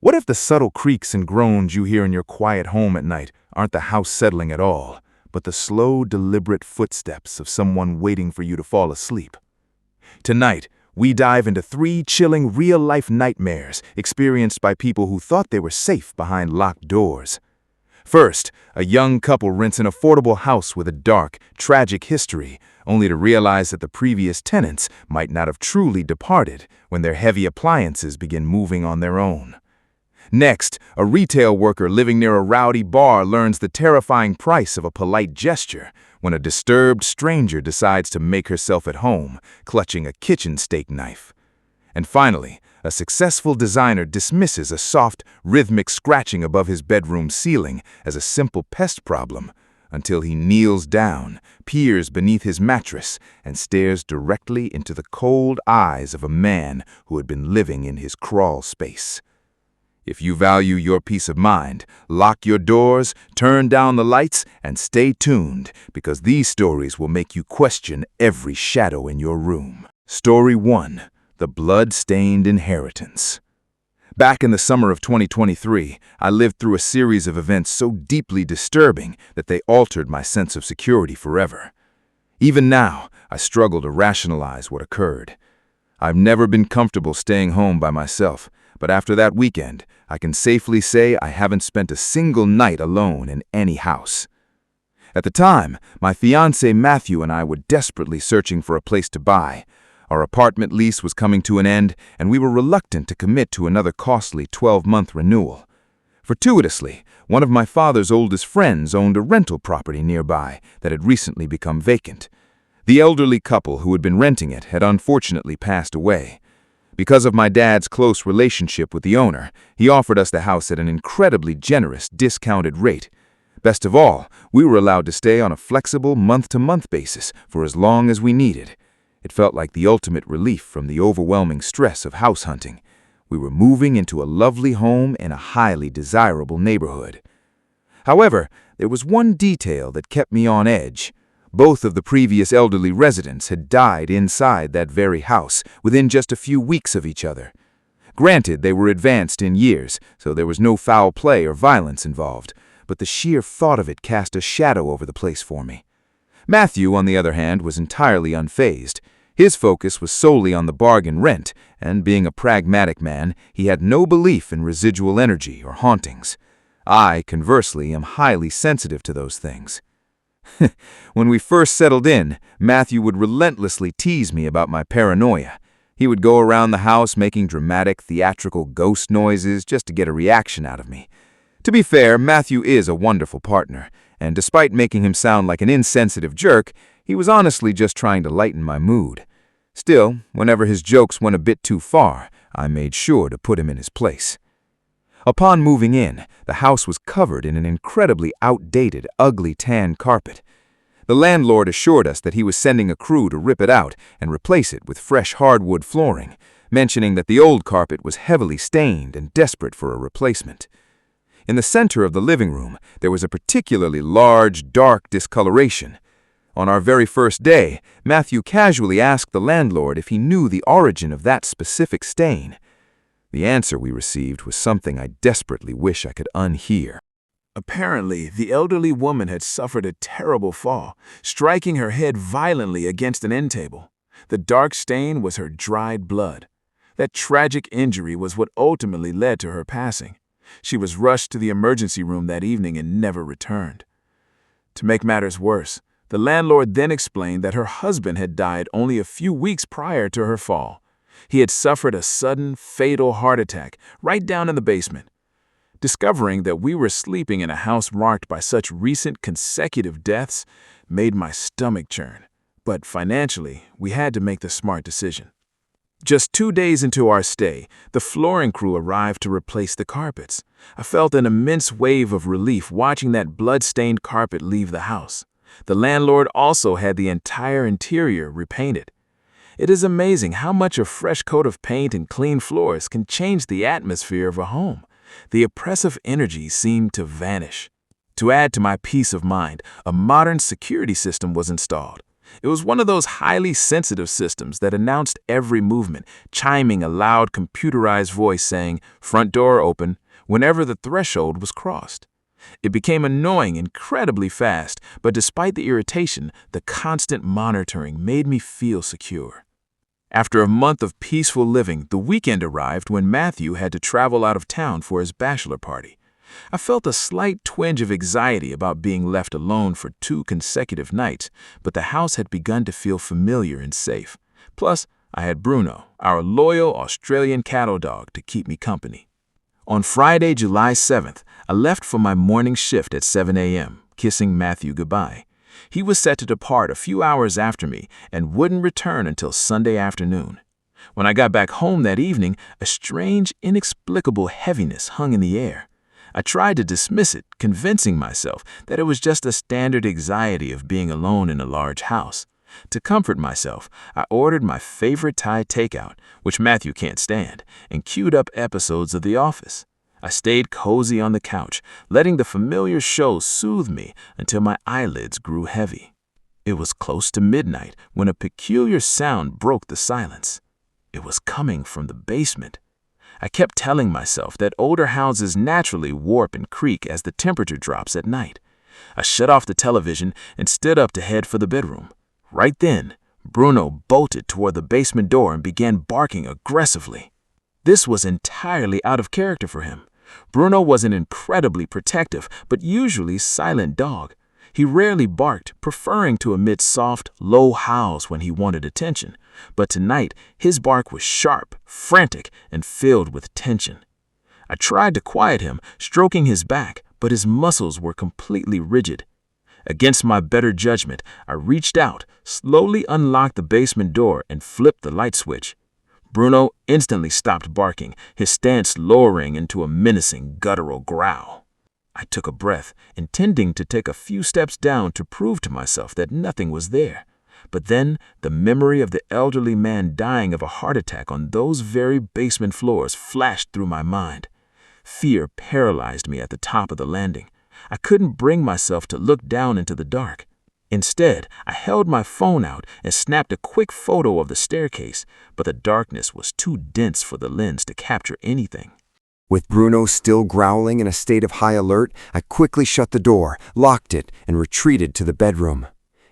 What if the subtle creaks and groans you hear in your quiet home at night aren't the house settling at all, but the slow, deliberate footsteps of someone waiting for you to fall asleep? Tonight, we dive into 3 chilling real-life nightmares experienced by people who thought they were safe behind locked doors. First, a young couple rents an affordable house with a dark, tragic history, only to realize that the previous tenants might not have truly departed when their heavy appliances begin moving on their own. Next, a retail worker living near a rowdy bar learns the terrifying price of a polite gesture when a disturbed stranger decides to make herself at home, clutching a kitchen steak knife. And finally, a successful designer dismisses a soft, rhythmic scratching above his bedroom ceiling as a simple pest problem, until he kneels down, peers beneath his mattress, and stares directly into the cold eyes of a man who had been living in his crawl space. If you value your peace of mind, lock your doors, turn down the lights, and stay tuned, because these stories will make you question every shadow in your room. Story 1. The Blood-Stained Inheritance. Back in the summer of 2023, I lived through a series of events so deeply disturbing that they altered my sense of security forever. Even now, I struggle to rationalize what occurred. I've never been comfortable staying home by myself, but after that weekend, I can safely say I haven't spent a single night alone in any house. At the time, my fiancé Matthew and I were desperately searching for a place to buy. Our apartment lease was coming to an end, and we were reluctant to commit to another costly 12-month renewal. Fortuitously, one of my father's oldest friends owned a rental property nearby that had recently become vacant. The elderly couple who had been renting it had unfortunately passed away. Because of my dad's close relationship with the owner, he offered us the house at an incredibly generous, discounted rate. Best of all, we were allowed to stay on a flexible month-to-month basis for as long as we needed. It felt like the ultimate relief from the overwhelming stress of house hunting. We were moving into a lovely home in a highly desirable neighborhood. However, there was one detail that kept me on edge. Both of the previous elderly residents had died inside that very house within just a few weeks of each other. Granted, they were advanced in years, so there was no foul play or violence involved, but the sheer thought of it cast a shadow over the place for me. Matthew, on the other hand, was entirely unfazed. His focus was solely on the bargain rent, and being a pragmatic man, he had no belief in residual energy or hauntings. I, conversely, am highly sensitive to those things. When we first settled in, Matthew would relentlessly tease me about my paranoia. He would go around the house making dramatic, theatrical ghost noises just to get a reaction out of me. To be fair, Matthew is a wonderful partner, and despite making him sound like an insensitive jerk, he was honestly just trying to lighten my mood. Still, whenever his jokes went a bit too far, I made sure to put him in his place. Upon moving in, the house was covered in an incredibly outdated, ugly tan carpet. The landlord assured us that he was sending a crew to rip it out and replace it with fresh hardwood flooring, mentioning that the old carpet was heavily stained and desperate for a replacement. In the center of the living room, there was a particularly large, dark discoloration. On our very first day, Matthew casually asked the landlord if he knew the origin of that specific stain. The answer we received was something I desperately wish I could unhear. Apparently, the elderly woman had suffered a terrible fall, striking her head violently against an end table. The dark stain was her dried blood. That tragic injury was what ultimately led to her passing. She was rushed to the emergency room that evening and never returned. To make matters worse, the landlord then explained that her husband had died only a few weeks prior to her fall. He had suffered a sudden, fatal heart attack right down in the basement. Discovering that we were sleeping in a house marked by such recent consecutive deaths made my stomach churn. But financially, we had to make the smart decision. Just 2 days into our stay, the flooring crew arrived to replace the carpets. I felt an immense wave of relief watching that blood-stained carpet leave the house. The landlord also had the entire interior repainted. It is amazing how much a fresh coat of paint and clean floors can change the atmosphere of a home. The oppressive energy seemed to vanish. To add to my peace of mind, a modern security system was installed. It was one of those highly sensitive systems that announced every movement, chiming a loud computerized voice saying, "Front door open," whenever the threshold was crossed. It became annoying incredibly fast, but despite the irritation, the constant monitoring made me feel secure. After a month of peaceful living, the weekend arrived when Matthew had to travel out of town for his bachelor party. I felt a slight twinge of anxiety about being left alone for 2 consecutive nights, but the house had begun to feel familiar and safe. Plus, I had Bruno, our loyal Australian cattle dog, to keep me company. On Friday, July 7th, I left for my morning shift at 7 a.m., kissing Matthew goodbye. He was set to depart a few hours after me and wouldn't return until Sunday afternoon. When I got back home that evening, a strange, inexplicable heaviness hung in the air. I tried to dismiss it, convincing myself that it was just a standard anxiety of being alone in a large house. To comfort myself, I ordered my favorite Thai takeout, which Matthew can't stand, and queued up episodes of The Office. I stayed cozy on the couch, letting the familiar show soothe me until my eyelids grew heavy. It was close to midnight when a peculiar sound broke the silence. It was coming from the basement. I kept telling myself that older houses naturally warp and creak as the temperature drops at night. I shut off the television and stood up to head for the bedroom. Right then, Bruno bolted toward the basement door and began barking aggressively. This was entirely out of character for him. Bruno was an incredibly protective but usually silent dog. He rarely barked, preferring to emit soft, low howls when he wanted attention. But tonight, his bark was sharp, frantic, and filled with tension. I tried to quiet him, stroking his back, but his muscles were completely rigid. Against my better judgment, I reached out, slowly unlocked the basement door, and flipped the light switch. Bruno instantly stopped barking, his stance lowering into a menacing, guttural growl. I took a breath, intending to take a few steps down to prove to myself that nothing was there. But then the memory of the elderly man dying of a heart attack on those very basement floors flashed through my mind. Fear paralyzed me at the top of the landing. I couldn't bring myself to look down into the dark. Instead, I held my phone out and snapped a quick photo of the staircase, but the darkness was too dense for the lens to capture anything. With Bruno still growling in a state of high alert, I quickly shut the door, locked it, and retreated to the bedroom.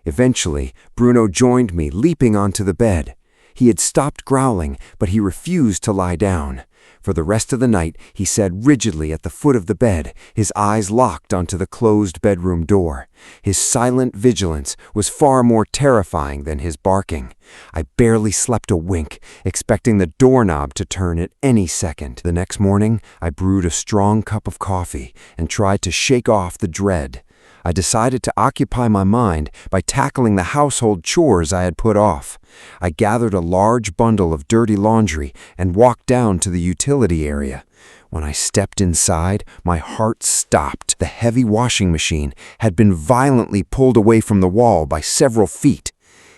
Eventually, Bruno joined me, leaping onto the bed. He had stopped growling, but he refused to lie down. For the rest of the night, he sat rigidly at the foot of the bed, his eyes locked onto the closed bedroom door. His silent vigilance was far more terrifying than his barking. I barely slept a wink, expecting the doorknob to turn at any second. The next morning, I brewed a strong cup of coffee and tried to shake off the dread. I decided to occupy my mind by tackling the household chores I had put off. I gathered a large bundle of dirty laundry and walked down to the utility area. When I stepped inside, my heart stopped. The heavy washing machine had been violently pulled away from the wall by several feet.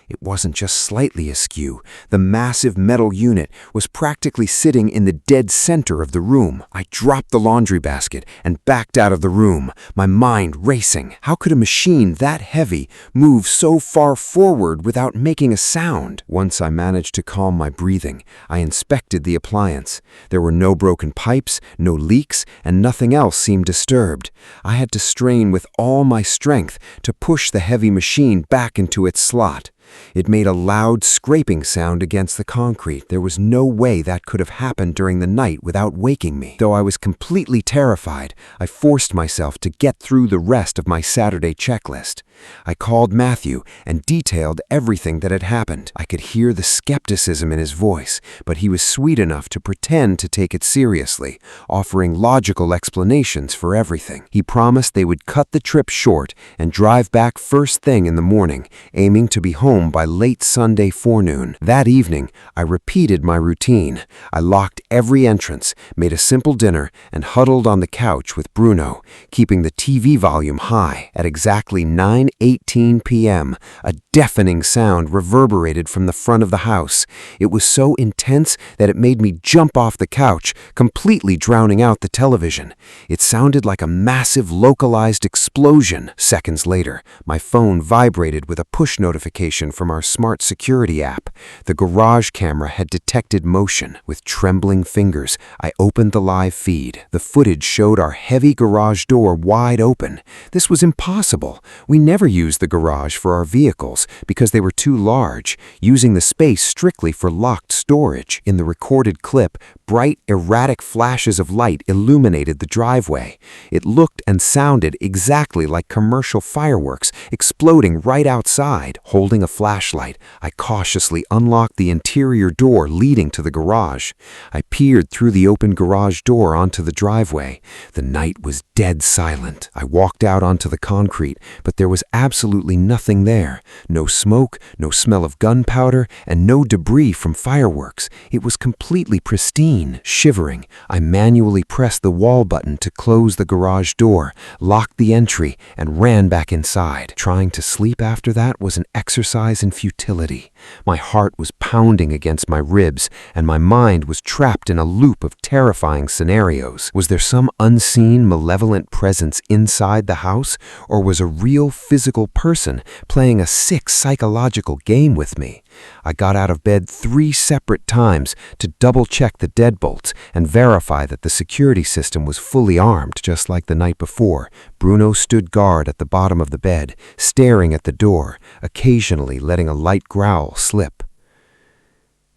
It wasn't just slightly askew. The massive metal unit was practically sitting in the dead center of the room. I dropped the laundry basket and backed out of the room, my mind racing. How could a machine that heavy move so far forward without making a sound? Once I managed to calm my breathing, I inspected the appliance. There were no broken pipes, no leaks, and nothing else seemed disturbed. I had to strain with all my strength to push the heavy machine back into its slot. It made a loud scraping sound against the concrete. There was no way that could have happened during the night without waking me. Though I was completely terrified, I forced myself to get through the rest of my Saturday checklist. I called Matthew and detailed everything that had happened. I could hear the skepticism in his voice, but he was sweet enough to pretend to take it seriously, offering logical explanations for everything. He promised they would cut the trip short and drive back first thing in the morning, aiming to be home by late Sunday forenoon. That evening, I repeated my routine. I locked every entrance, made a simple dinner, and huddled on the couch with Bruno, keeping the TV volume high. At exactly 9 10:18 p.m., a deafening sound reverberated from the front of the house. It was so intense that it made me jump off the couch, completely drowning out the television. It sounded like a massive localized explosion. Seconds later, my phone vibrated with a push notification from our smart security app. The garage camera had detected motion. With trembling fingers, I opened the live feed. The footage showed our heavy garage door wide open. This was impossible. We never used the garage for our vehicles because they were too large, using the space strictly for locked storage. In the recorded clip, bright, erratic flashes of light illuminated the driveway. It looked and sounded exactly like commercial fireworks exploding right outside. Holding a flashlight, I cautiously unlocked the interior door leading to the garage. I peered through the open garage door onto the driveway. The night was dead silent. I walked out onto the concrete, but there was absolutely nothing there. No smoke, no smell of gunpowder, and no debris from fireworks. It was completely pristine. Shivering, I manually pressed the wall button to close the garage door, locked the entry, and ran back inside. Trying to sleep after that was an exercise in futility. My heart was pounding against my ribs, and my mind was trapped in a loop of terrifying scenarios. Was there some unseen, malevolent presence inside the house, or was a real physical person playing a sick psychological game with me? I got out of bed 3 separate times to double-check the deadbolts and verify that the security system was fully armed, just like the night before. Bruno stood guard at the bottom of the bed, staring at the door, occasionally letting a light growl slip.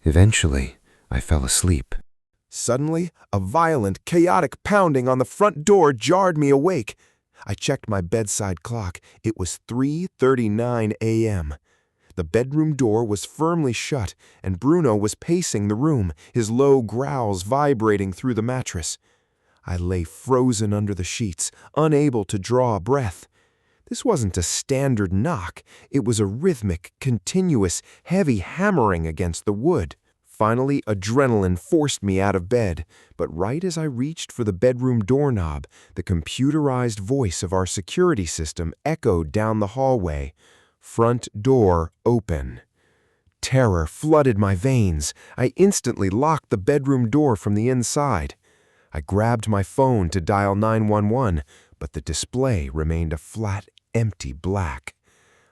Eventually, I fell asleep. Suddenly, a violent, chaotic pounding on the front door jarred me awake. I checked my bedside clock. It was 3:39 a.m. The bedroom door was firmly shut, and Bruno was pacing the room, his low growls vibrating through the mattress. I lay frozen under the sheets, unable to draw a breath. This wasn't a standard knock. It was a rhythmic, continuous, heavy hammering against the wood. Finally, adrenaline forced me out of bed, but right as I reached for the bedroom doorknob, the computerized voice of our security system echoed down the hallway. Front door open. Terror flooded my veins. I instantly locked the bedroom door from the inside. I grabbed my phone to dial 911, but the display remained a flat, empty black.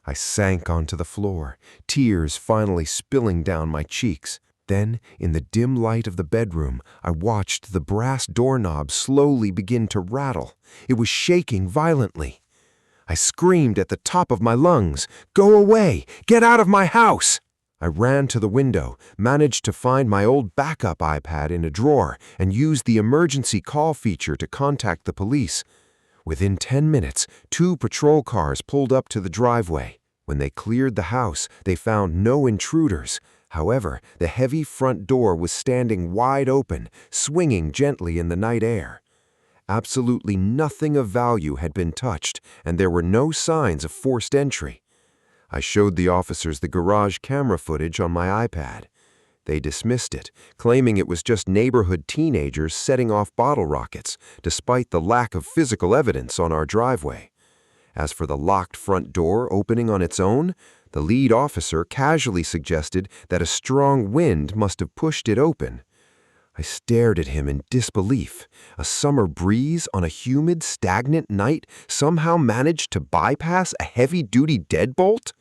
I sank onto the floor, tears finally spilling down my cheeks. Then, in the dim light of the bedroom, I watched the brass doorknob slowly begin to rattle. It was shaking violently. I screamed at the top of my lungs, "Go away! Get out of my house!" I ran to the window, managed to find my old backup iPad in a drawer, and used the emergency call feature to contact the police. Within 10 minutes, 2 patrol cars pulled up to the driveway. When they cleared the house, they found no intruders. However, the heavy front door was standing wide open, swinging gently in the night air. Absolutely nothing of value had been touched, and there were no signs of forced entry. I showed the officers the garage camera footage on my iPad. They dismissed it, claiming it was just neighborhood teenagers setting off bottle rockets, despite the lack of physical evidence on our driveway. As for the locked front door opening on its own, the lead officer casually suggested that a strong wind must have pushed it open. I stared at him in disbelief. A summer breeze on a humid, stagnant night somehow managed to bypass a heavy-duty deadbolt?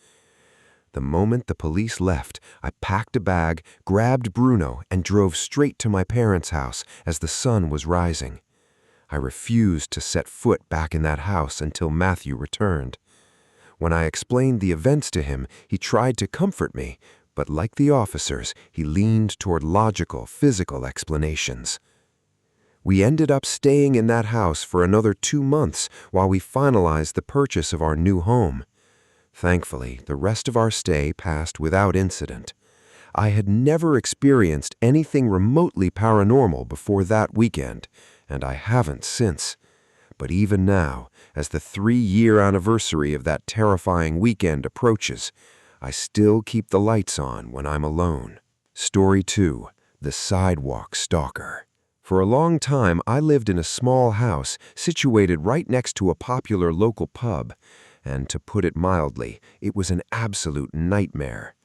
The moment the police left, I packed a bag, grabbed Bruno, and drove straight to my parents' house as the sun was rising. I refused to set foot back in that house until Matthew returned. When I explained the events to him, he tried to comfort me, but like the officers, he leaned toward logical, physical explanations. We ended up staying in that house for another 2 months while we finalized the purchase of our new home. Thankfully, the rest of our stay passed without incident. I had never experienced anything remotely paranormal before that weekend, and I haven't since. But even now, as the 3-year anniversary of that terrifying weekend approaches, I still keep the lights on when I'm alone. Story 2. The Sidewalk Stalker. For a long time, I lived in a small house situated right next to a popular local pub. and to put it mildly, it was an absolute nightmare.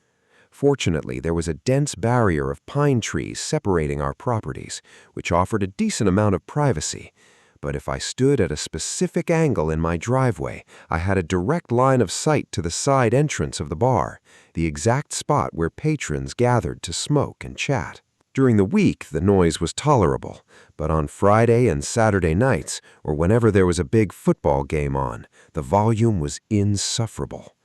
Fortunately, there was a dense barrier of pine trees separating our properties, which offered a decent amount of privacy. But if I stood at a specific angle in my driveway, I had a direct line of sight to the side entrance of the bar, the exact spot where patrons gathered to smoke and chat. During the week, the noise was tolerable, but on Friday and Saturday nights, or whenever there was a big football game on, the volume was insufferable.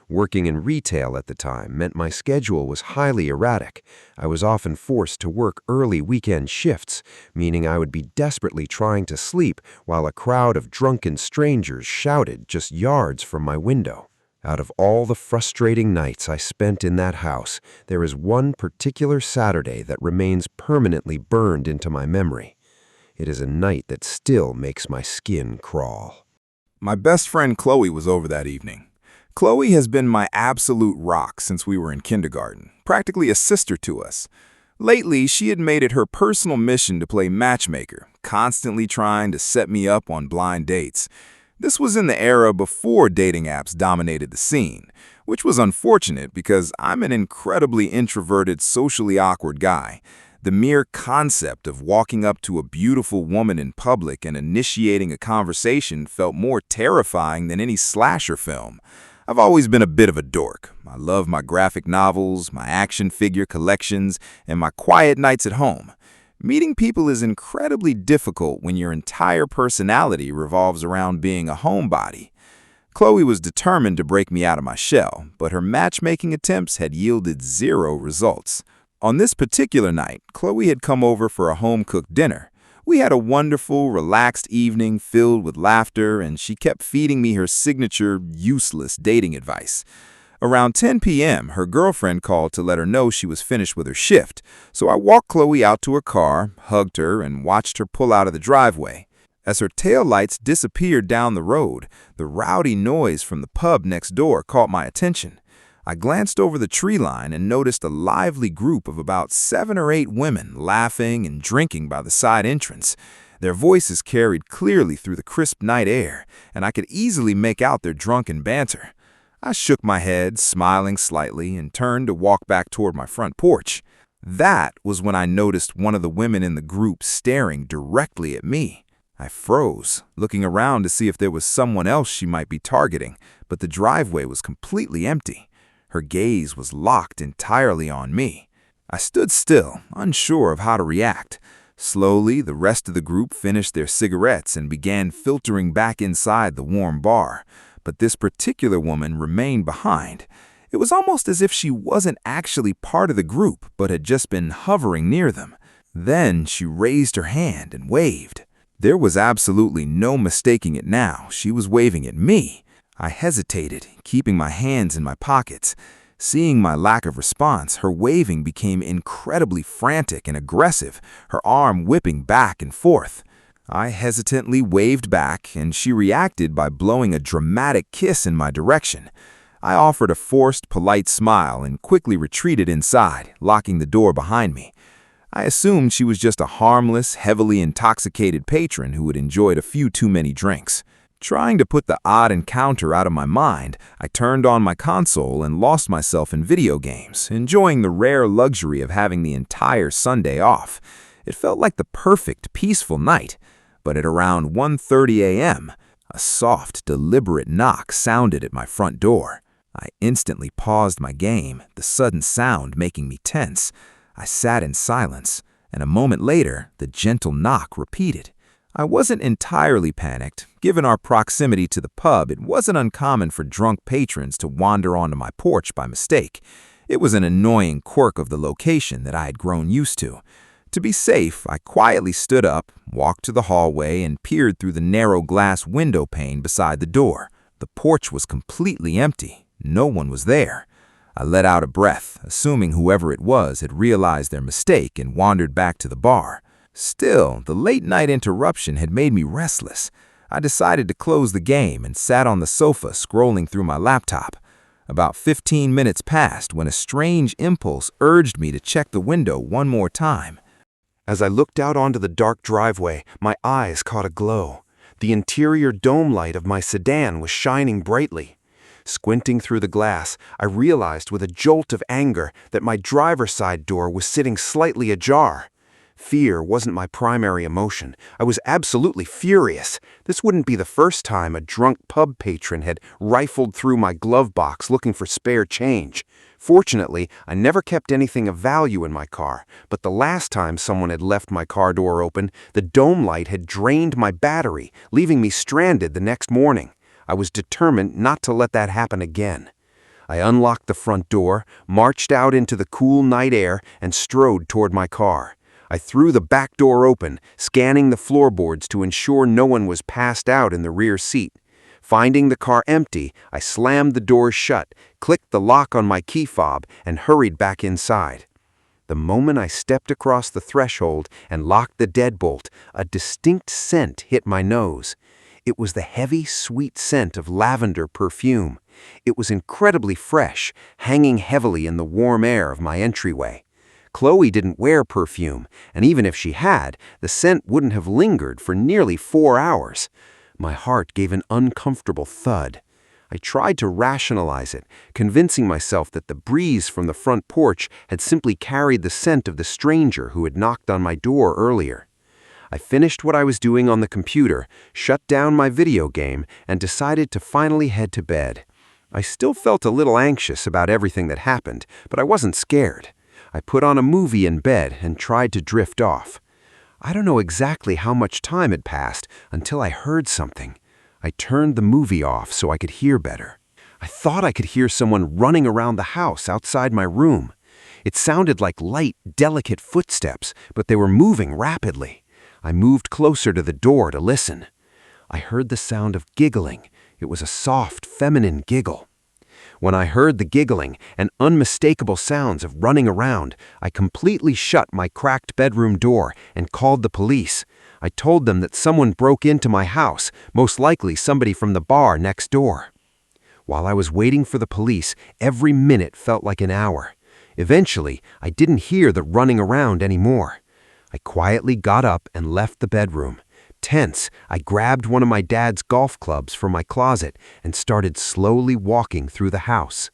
Working in retail at the time meant my schedule was highly erratic. I was often forced to work early weekend shifts, meaning I would be desperately trying to sleep while a crowd of drunken strangers shouted just yards from my window. Out of all the frustrating nights I spent in that house, there is one particular Saturday that remains permanently burned into my memory. It is a night that still makes my skin crawl. My best friend Chloe was over that evening. Chloe has been my absolute rock since we were in kindergarten, practically a sister to us. Lately, she had made it her personal mission to play matchmaker, constantly trying to set me up on blind dates. This was in the era before dating apps dominated the scene, which was unfortunate because I'm an incredibly introverted, socially awkward guy. The mere concept of walking up to a beautiful woman in public and initiating a conversation felt more terrifying than any slasher film. I've always been a bit of a dork. I love my graphic novels, my action figure collections, and my quiet nights at home. Meeting people is incredibly difficult when your entire personality revolves around being a homebody. Chloe was determined to break me out of my shell, but her matchmaking attempts had yielded zero results. On this particular night, Chloe had come over for a home-cooked dinner. We had a wonderful, relaxed evening filled with laughter, and she kept feeding me her signature, useless dating advice. Around 10 p.m., her girlfriend called to let her know she was finished with her shift, so I walked Chloe out to her car, hugged her, and watched her pull out of the driveway. As her taillights disappeared down the road, the rowdy noise from the pub next door caught my attention. I glanced over the tree line and noticed a lively group of about 7 or 8 women laughing and drinking by the side entrance. Their voices carried clearly through the crisp night air, and I could easily make out their drunken banter. I shook my head, smiling slightly, and turned to walk back toward my front porch. That was when I noticed one of the women in the group staring directly at me. I froze, looking around to see if there was someone else she might be targeting, but the driveway was completely empty. Her gaze was locked entirely on me. I stood still, unsure of how to react. Slowly, the rest of the group finished their cigarettes and began filtering back inside the warm bar. But this particular woman remained behind. It was almost as if she wasn't actually part of the group, but had just been hovering near them. Then she raised her hand and waved. There was absolutely no mistaking it now. She was waving at me. I hesitated, keeping my hands in my pockets. Seeing my lack of response, her waving became incredibly frantic and aggressive, her arm whipping back and forth. I hesitantly waved back, and she reacted by blowing a dramatic kiss in my direction. I offered a forced, polite smile and quickly retreated inside, locking the door behind me. I assumed she was just a harmless, heavily intoxicated patron who had enjoyed a few too many drinks. Trying to put the odd encounter out of my mind, I turned on my console and lost myself in video games, enjoying the rare luxury of having the entire Sunday off. It felt like the perfect, peaceful night. But at around 1:30 a.m., a soft, deliberate knock sounded at my front door. I instantly paused my game, the sudden sound making me tense. I sat in silence, and a moment later, the gentle knock repeated. I wasn't entirely panicked. Given our proximity to the pub, it wasn't uncommon for drunk patrons to wander onto my porch by mistake. It was an annoying quirk of the location that I had grown used to. To be safe, I quietly stood up, walked to the hallway, and peered through the narrow glass window pane beside the door. The porch was completely empty. No one was there. I let out a breath, assuming whoever it was had realized their mistake and wandered back to the bar. Still, the late-night interruption had made me restless. I decided to close the game and sat on the sofa scrolling through my laptop. About 15 minutes passed when a strange impulse urged me to check the window one more time. As I looked out onto the dark driveway, my eyes caught a glow. The interior dome light of my sedan was shining brightly. Squinting through the glass, I realized with a jolt of anger that my driver's side door was sitting slightly ajar. Fear wasn't my primary emotion. I was absolutely furious. This wouldn't be the first time a drunk pub patron had rifled through my glove box looking for spare change. Fortunately, I never kept anything of value in my car, but the last time someone had left my car door open, the dome light had drained my battery, leaving me stranded the next morning. I was determined not to let that happen again. I unlocked the front door, marched out into the cool night air, and strode toward my car. I threw the back door open, scanning the floorboards to ensure no one was passed out in the rear seat. Finding the car empty, I slammed the doors shut, clicked the lock on my key fob, and hurried back inside. The moment I stepped across the threshold and locked the deadbolt, a distinct scent hit my nose. It was the heavy, sweet scent of lavender perfume. It was incredibly fresh, hanging heavily in the warm air of my entryway. Chloe didn't wear perfume, and even if she had, the scent wouldn't have lingered for nearly 4 hours. My heart gave an uncomfortable thud. I tried to rationalize it, convincing myself that the breeze from the front porch had simply carried the scent of the stranger who had knocked on my door earlier. I finished what I was doing on the computer, shut down my video game, and decided to finally head to bed. I still felt a little anxious about everything that happened, but I wasn't scared. I put on a movie in bed and tried to drift off. I don't know exactly how much time had passed until I heard something. I turned the movie off so I could hear better. I thought I could hear someone running around the house outside my room. It sounded like light, delicate footsteps, but they were moving rapidly. I moved closer to the door to listen. I heard the sound of giggling. It was a soft, feminine giggle. When I heard the giggling and unmistakable sounds of running around, I completely shut my cracked bedroom door and called the police. I told them that someone broke into my house, most likely somebody from the bar next door. While I was waiting for the police, every minute felt like an hour. Eventually, I didn't hear the running around anymore. I quietly got up and left the bedroom. Tense, I grabbed one of my dad's golf clubs from my closet and started slowly walking through the house.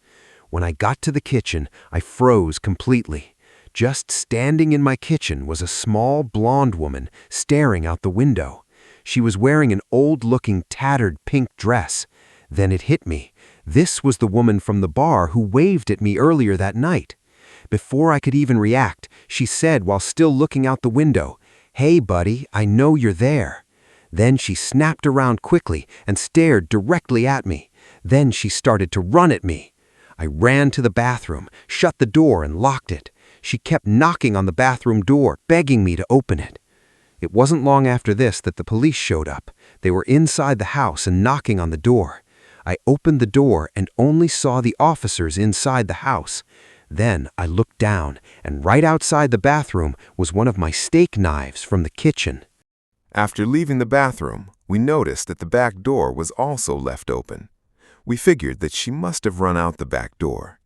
When I got to the kitchen, I froze completely. Just standing in my kitchen was a small blonde woman staring out the window. She was wearing an old-looking tattered pink dress. Then it hit me. This was the woman from the bar who waved at me earlier that night. Before I could even react, she said while still looking out the window, "Hey, buddy, I know you're there." Then she snapped around quickly and stared directly at me. Then she started to run at me. I ran to the bathroom, shut the door, and locked it. She kept knocking on the bathroom door, begging me to open it. It wasn't long after this that the police showed up. They were inside the house and knocking on the door. I opened the door and only saw the officers inside the house. Then I looked down, and right outside the bathroom was one of my steak knives from the kitchen. After leaving the bathroom, we noticed that the back door was also left open. We figured that she must have run out the back door.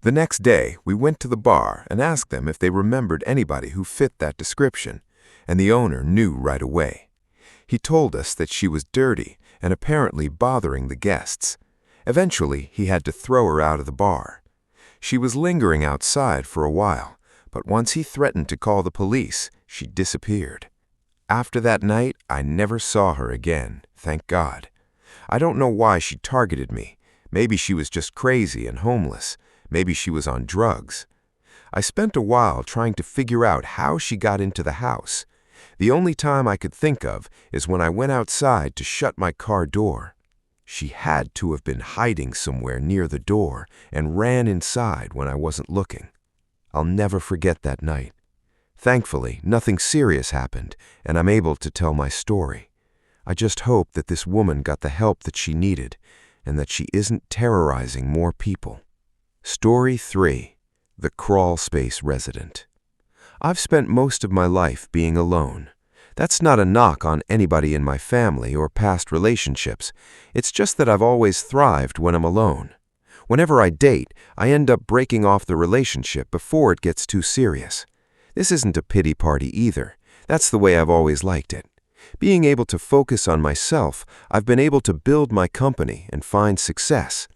The next day, we went to the bar and asked them if they remembered anybody who fit that description, and the owner knew right away. He told us that she was dirty and apparently bothering the guests. Eventually, he had to throw her out of the bar. She was lingering outside for a while, but once he threatened to call the police, she disappeared. After that night, I never saw her again, thank God. I don't know why she targeted me. Maybe she was just crazy and homeless. Maybe she was on drugs. I spent a while trying to figure out how she got into the house. The only time I could think of is when I went outside to shut my car door. She had to have been hiding somewhere near the door and ran inside when I wasn't looking. I'll never forget that night. Thankfully, nothing serious happened, and I'm able to tell my story. I just hope that this woman got the help that she needed, and that she isn't terrorizing more people. Story 3. The Crawl Space Resident. I've spent most of my life being alone. That's not a knock on anybody in my family or past relationships. It's just that I've always thrived when I'm alone. Whenever I date, I end up breaking off the relationship before it gets too serious. This isn't a pity party either. That's the way I've always liked it. Being able to focus on myself, I've been able to build my company and find success.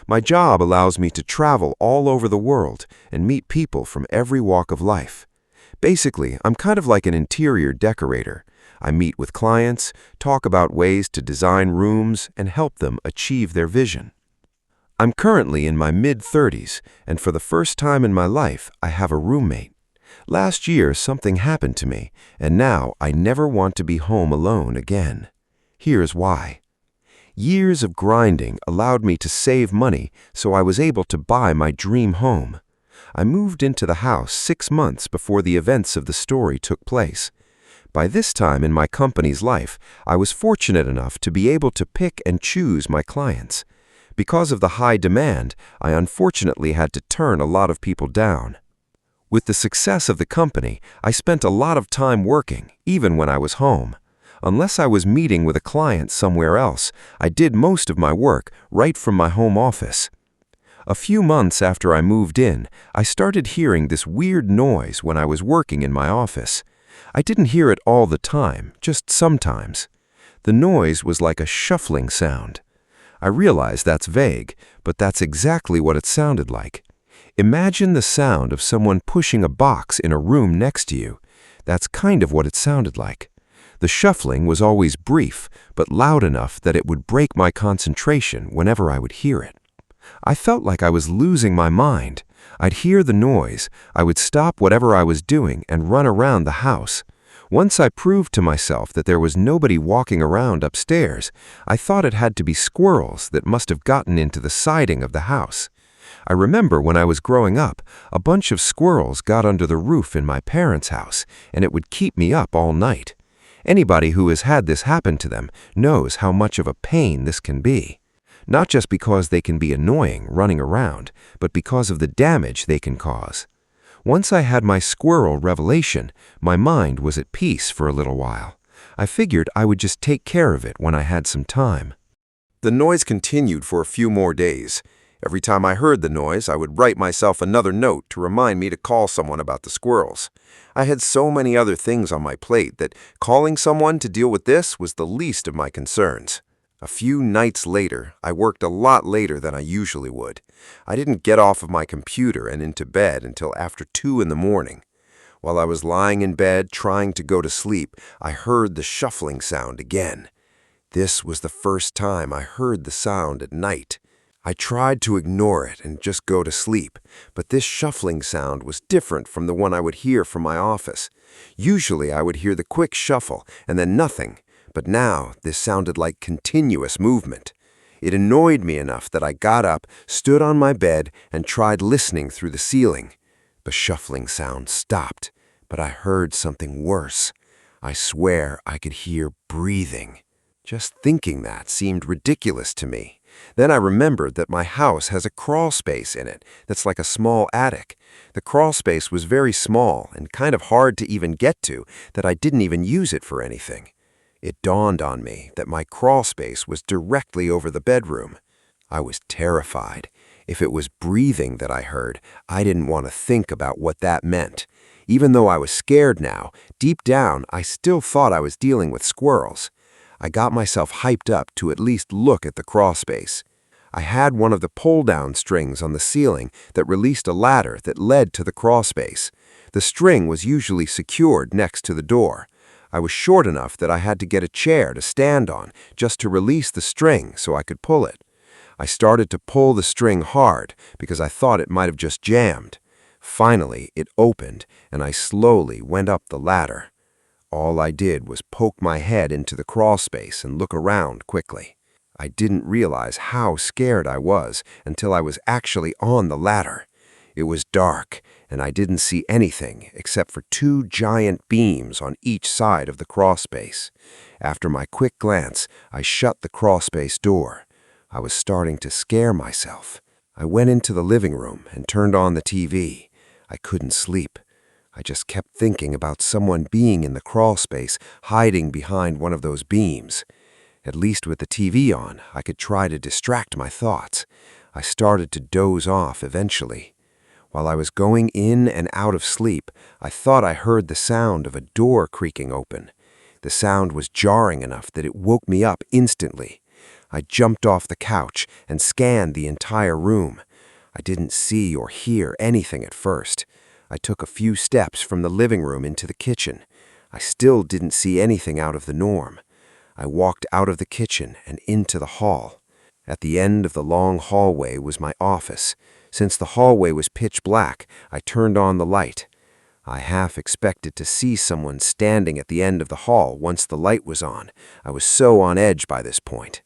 My job allows me to travel all over the world and meet people from every walk of life. Basically, I'm kind of like an interior decorator. I meet with clients, talk about ways to design rooms, and help them achieve their vision. I'm currently in my mid-30s, and for the first time in my life, I have a roommate. Last year, something happened to me, and now I never want to be home alone again. Here's why. Years of grinding allowed me to save money, so I was able to buy my dream home. I moved into the house 6 months before the events of the story took place. By this time in my company's life, I was fortunate enough to be able to pick and choose my clients. Because of the high demand, I unfortunately had to turn a lot of people down. With the success of the company, I spent a lot of time working, even when I was home. Unless I was meeting with a client somewhere else, I did most of my work right from my home office. A few months after I moved in, I started hearing this weird noise when I was working in my office. I didn't hear it all the time, just sometimes. The noise was like a shuffling sound. I realize that's vague, but that's exactly what it sounded like. Imagine the sound of someone pushing a box in a room next to you. That's kind of what it sounded like. The shuffling was always brief, but loud enough that it would break my concentration whenever I would hear it. I felt like I was losing my mind. I'd hear the noise, I would stop whatever I was doing and run around the house. Once I proved to myself that there was nobody walking around upstairs, I thought it had to be squirrels that must have gotten into the siding of the house. I remember when I was growing up, a bunch of squirrels got under the roof in my parents' house, and it would keep me up all night. Anybody who has had this happen to them knows how much of a pain this can be. Not just because they can be annoying running around, but because of the damage they can cause. Once I had my squirrel revelation, my mind was at peace for a little while. I figured I would just take care of it when I had some time. The noise continued for a few more days. Every time I heard the noise, I would write myself another note to remind me to call someone about the squirrels. I had so many other things on my plate that calling someone to deal with this was the least of my concerns. A few nights later, I worked a lot later than I usually would. I didn't get off of my computer and into bed until after 2 in the morning. While I was lying in bed trying to go to sleep, I heard the shuffling sound again. This was the first time I heard the sound at night. I tried to ignore it and just go to sleep, but this shuffling sound was different from the one I would hear from my office. Usually I would hear the quick shuffle and then nothing, but now this sounded like continuous movement. It annoyed me enough that I got up, stood on my bed, and tried listening through the ceiling. The shuffling sound stopped, but I heard something worse. I swear I could hear breathing. Just thinking that seemed ridiculous to me. Then I remembered that my house has a crawl space in it that's like a small attic. The crawl space was very small and kind of hard to even get to, that I didn't even use it for anything. It dawned on me that my crawl space was directly over the bedroom. I was terrified. If it was breathing that I heard, I didn't want to think about what that meant. Even though I was scared now, deep down I still thought I was dealing with squirrels. I got myself hyped up to at least look at the crawl space. I had one of the pull-down strings on the ceiling that released a ladder that led to the crawl space. The string was usually secured next to the door. I was short enough that I had to get a chair to stand on just to release the string so I could pull it. I started to pull the string hard because I thought it might have just jammed. Finally, it opened and I slowly went up the ladder. All I did was poke my head into the crawl space and look around quickly. I didn't realize how scared I was until I was actually on the ladder. It was dark, and I didn't see anything except for 2 giant beams on each side of the crawl space. After my quick glance, I shut the crawl space door. I was starting to scare myself. I went into the living room and turned on the TV. I couldn't sleep. I just kept thinking about someone being in the crawl space, hiding behind one of those beams. At least with the TV on, I could try to distract my thoughts. I started to doze off eventually. While I was going in and out of sleep, I thought I heard the sound of a door creaking open. The sound was jarring enough that it woke me up instantly. I jumped off the couch and scanned the entire room. I didn't see or hear anything at first. I took a few steps from the living room into the kitchen. I still didn't see anything out of the norm. I walked out of the kitchen and into the hall. At the end of the long hallway was my office. Since the hallway was pitch black, I turned on the light. I half expected to see someone standing at the end of the hall once the light was on. I was so on edge by this point.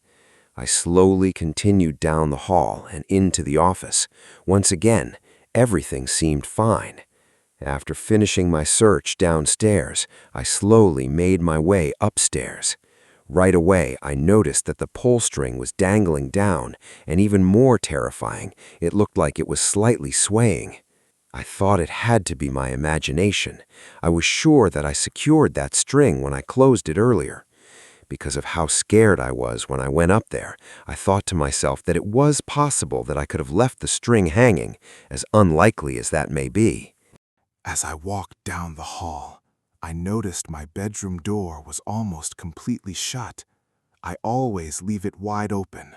I slowly continued down the hall and into the office. Once again, everything seemed fine. After finishing my search downstairs, I slowly made my way upstairs. Right away, I noticed that the pull string was dangling down, and even more terrifying, it looked like it was slightly swaying. I thought it had to be my imagination. I was sure that I secured that string when I closed it earlier. Because of how scared I was when I went up there, I thought to myself that it was possible that I could have left the string hanging, as unlikely as that may be. As I walked down the hall, I noticed my bedroom door was almost completely shut. I always leave it wide open.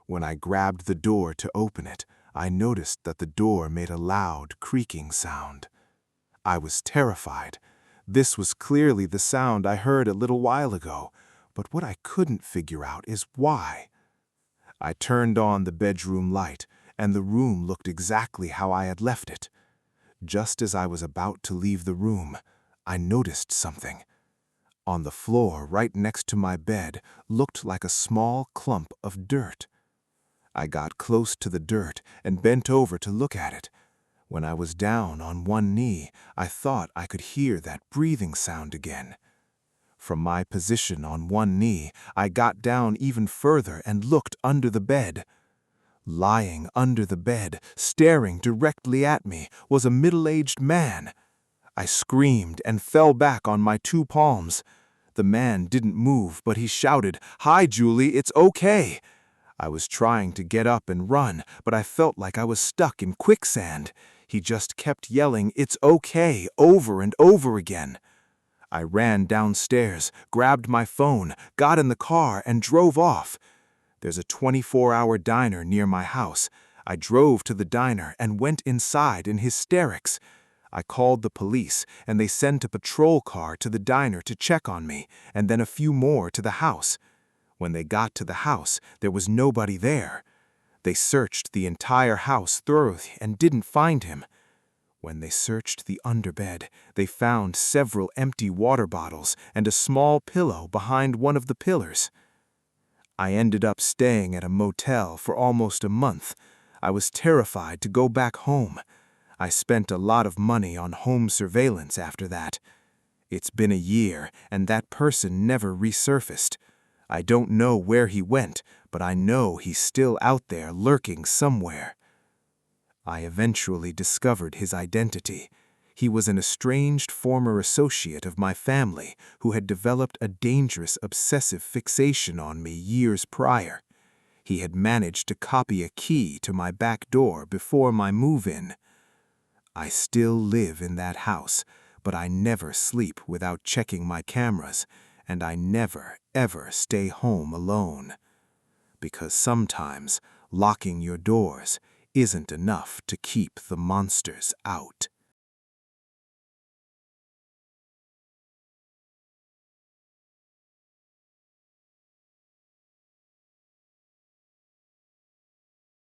When I grabbed the door to open it, I noticed that the door made a loud creaking sound. I was terrified. This was clearly the sound I heard a little while ago, but what I couldn't figure out is why. I turned on the bedroom light, and the room looked exactly how I had left it. Just as I was about to leave the room, I noticed something. On the floor right next to my bed looked like a small clump of dirt. I got close to the dirt and bent over to look at it. When I was down on one knee, I thought I could hear that breathing sound again. From my position on one knee, I got down even further and looked under the bed. Lying under the bed, staring directly at me, was a middle-aged man. I screamed and fell back on my two palms. The man didn't move, but he shouted, "Hi, Julie, it's okay." I was trying to get up and run, but I felt like I was stuck in quicksand. He just kept yelling, "It's okay," over and over again. I ran downstairs, grabbed my phone, got in the car, and drove off. There's a 24-hour diner near my house. I drove to the diner and went inside in hysterics. I called the police, and they sent a patrol car to the diner to check on me, and then a few more to the house. When they got to the house, there was nobody there. They searched the entire house thoroughly and didn't find him. When they searched the underbed, they found several empty water bottles and a small pillow behind one of the pillars. I ended up staying at a motel for almost a month. I was terrified to go back home. I spent a lot of money on home surveillance after that. It's been a year, and that person never resurfaced. I don't know where he went, but I know he's still out there lurking somewhere. I eventually discovered his identity. He was an estranged former associate of my family who had developed a dangerous obsessive fixation on me years prior. He had managed to copy a key to my back door before my move-in. I still live in that house, but I never sleep without checking my cameras, and I never, ever stay home alone. Because sometimes locking your doors isn't enough to keep the monsters out.